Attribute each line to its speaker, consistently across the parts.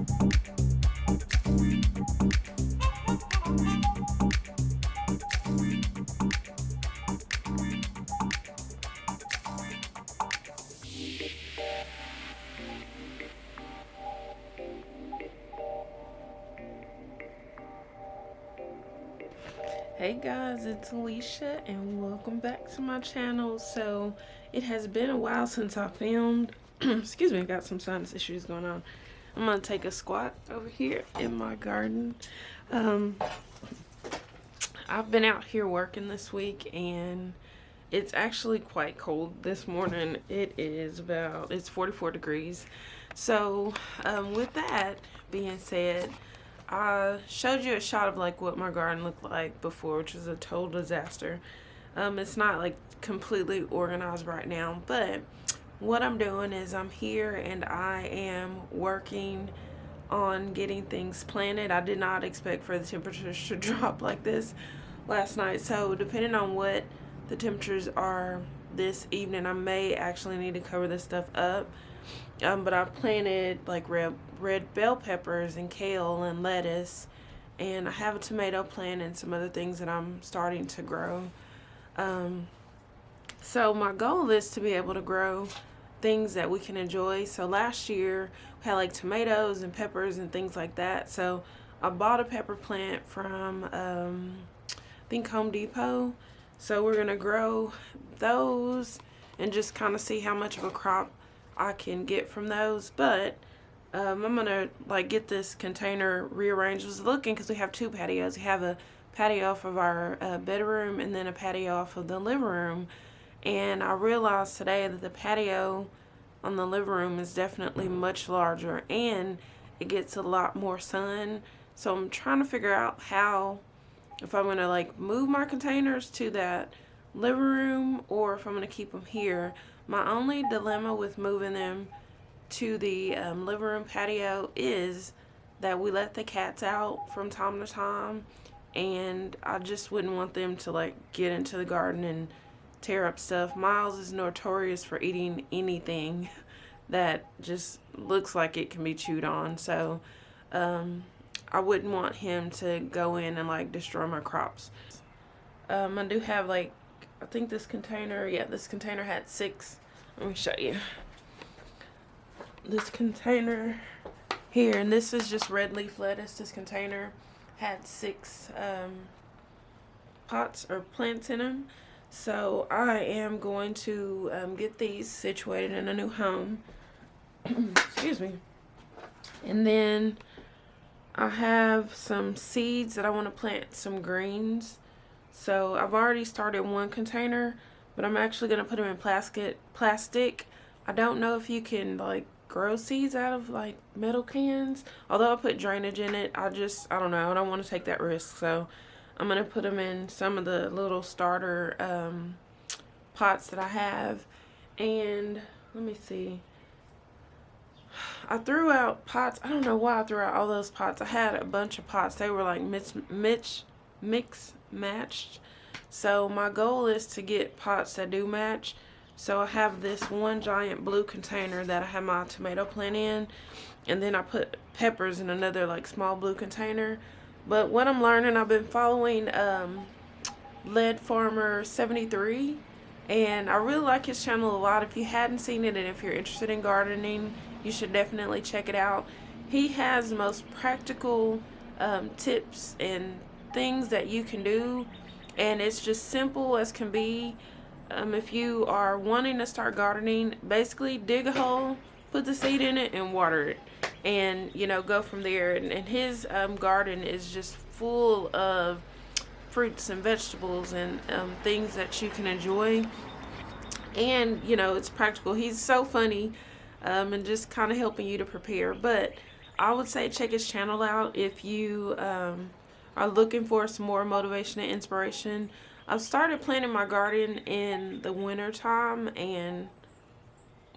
Speaker 1: Hey guys, it's Alicia and welcome back to my channel. So it has been a while since I filmed. Excuse me, I got some sinus issues going on. I'm gonna take a squat over here in my garden. Um, I've been out here working this week and it's actually quite cold this morning. It's 44 degrees. So with that being said, I showed you a shot of like what my garden looked like before, which is a total disaster. It's not like completely organized right now, but what I'm doing is I'm here and I am working on getting things planted. I did not expect for the temperatures to drop like this last night, so depending on what the temperatures are this evening, I may actually need to cover this stuff up. But I planted like red bell peppers and kale and lettuce, and I have a tomato plant and some other things that I'm starting to grow. So my goal is to be able to grow things that we can enjoy. So last year we had like tomatoes and peppers and things like that. So I bought a pepper plant from I think Home Depot. So we're gonna grow those and just kind of see how much of a crop I can get from those. But I'm gonna like get this container rearranged. I was looking because we have two patios. We have a patio off of our bedroom and then a patio off of the living room. And I realized today that the patio on the living room is definitely much larger and it gets a lot more sun. So I'm trying to figure out how, if I'm gonna like move my containers to that living room or if I'm gonna keep them here. My only dilemma with moving them to the living room patio is that we let the cats out from time to time, and I just wouldn't want them to like get into the garden and tear up stuff. Miles is notorious for eating anything that just looks like it can be chewed on, so I wouldn't want him to go in and like destroy my crops. I do have like, I think this container, yeah, this container had 6. Let me show you. This container here, and this is just red leaf lettuce. This container had 6 pots or plants in them. So I am going to get these situated in a new home. Excuse me. And then I have some seeds that I want to plant, some greens. So I've already started one container, but I'm actually going to put them in plastic. I don't know if you can like grow seeds out of like metal cans. Although I put drainage in it, I don't know. I don't want to take that risk. So I'm going to put them in some of the little starter pots that I have. And let me see. I threw out pots. I don't know why I threw out all those pots. I had a bunch of pots. They were like mix matched. So my goal is to get pots that do match. So I have this one giant blue container that I have my tomato plant in, and then I put peppers in another like small blue container. But what I'm learning, I've been following Lead Farmer 73, and I really like his channel a lot. If you hadn't seen it and if you're interested in gardening, you should definitely check it out. He has the most practical tips and things that you can do, and it's just simple as can be. If you are wanting to start gardening, basically dig a hole, put the seed in it, and water it, and you know, go from there. And his garden is just full of fruits and vegetables and things that you can enjoy, and you know, it's practical. He's so funny and just kind of helping you to prepare. But I would say check his channel out if you are looking for some more motivation and inspiration. I've started planting my garden in the winter time, and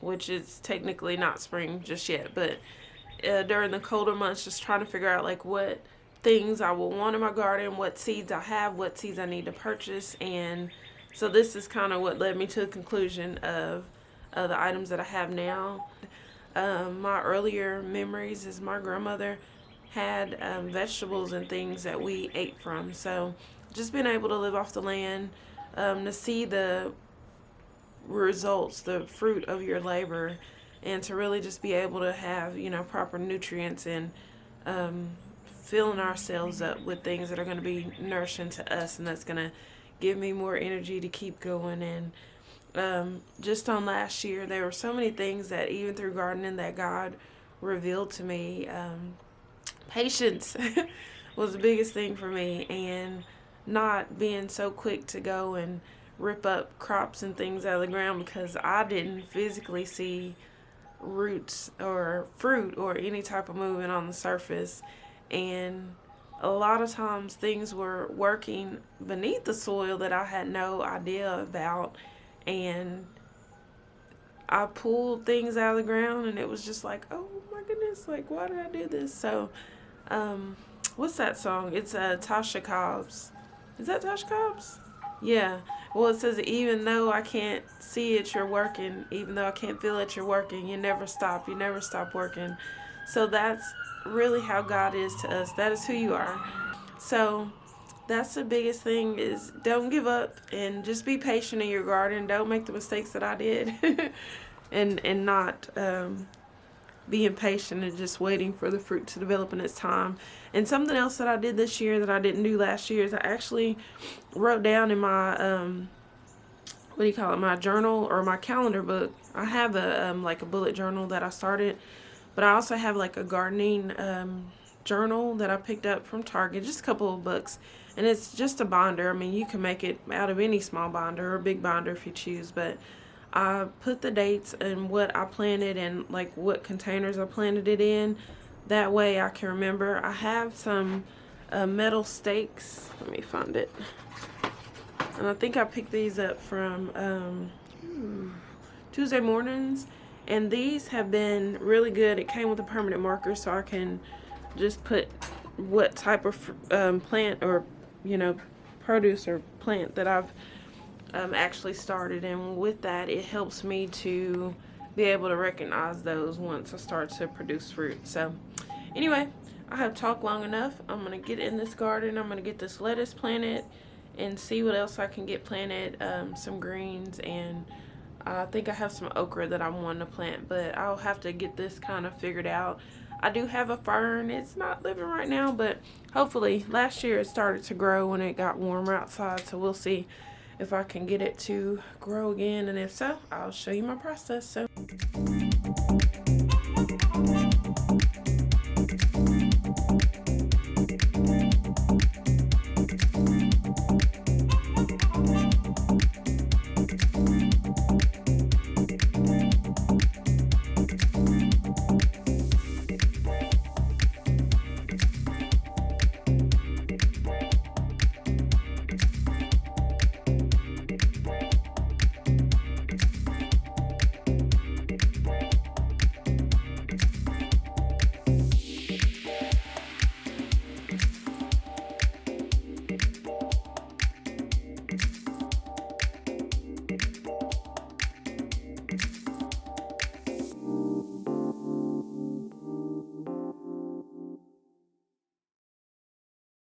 Speaker 1: which is technically not spring just yet, but during the colder months, just trying to figure out like what things I will want in my garden, what seeds I have, what seeds I need to purchase. And so this is kind of what led me to the conclusion of the items that I have now. My earlier memories is my grandmother had vegetables and things that we ate from. So just being able to live off the land, to see the results, the fruit of your labor, and to really just be able to have, proper nutrients and filling ourselves up with things that are going to be nourishing to us, and that's going to give me more energy to keep going. And just on last year, there were so many things that even through gardening that God revealed to me. Patience was the biggest thing for me, and not being so quick to go and rip up crops and things out of the ground because I didn't physically see roots or fruit or any type of movement on the surface. And a lot of times things were working beneath the soil that I had no idea about, and I pulled things out of the ground and it was just like, oh my goodness, like, why did I do this? So what's that song? It's Tasha Cobbs. Is that Tasha Cobbs? Yeah. Well, it says, even though I can't see it, you're working. Even though I can't feel it, you're working. You never stop. You never stop working. So that's really how God is to us. That is who you are. So that's the biggest thing, is don't give up and just be patient in your garden. Don't make the mistakes that I did and not being patient and just waiting for the fruit to develop in its time. And something else that I did this year that I didn't do last year is I actually wrote down in my my journal or my calendar book. I have a like a bullet journal that I started, but I also have like a gardening journal that I picked up from Target, just a couple of books, and it's just a binder. I mean, you can make it out of any small binder or big binder if you choose, but I put the dates and what I planted and like what containers I planted it in. That way I can remember. I have some metal stakes. Let me find it. And I think I picked these up from Tuesday Mornings. And these have been really good. It came with a permanent marker, so I can just put what type of plant or, produce or plant that I've actually started. And with that, it helps me to be able to recognize those once I start to produce fruit. So anyway, I have talked long enough. I'm going to get in this garden. I'm going to get this lettuce planted and see what else I can get planted. Some greens, and I think I have some okra that I'm wanting to plant, but I'll have to get this kind of figured out. I do have a fern. It's not living right now, but hopefully last year it started to grow when it got warmer outside, so we'll see if I can get it to grow again, and if so, I'll show you my process. So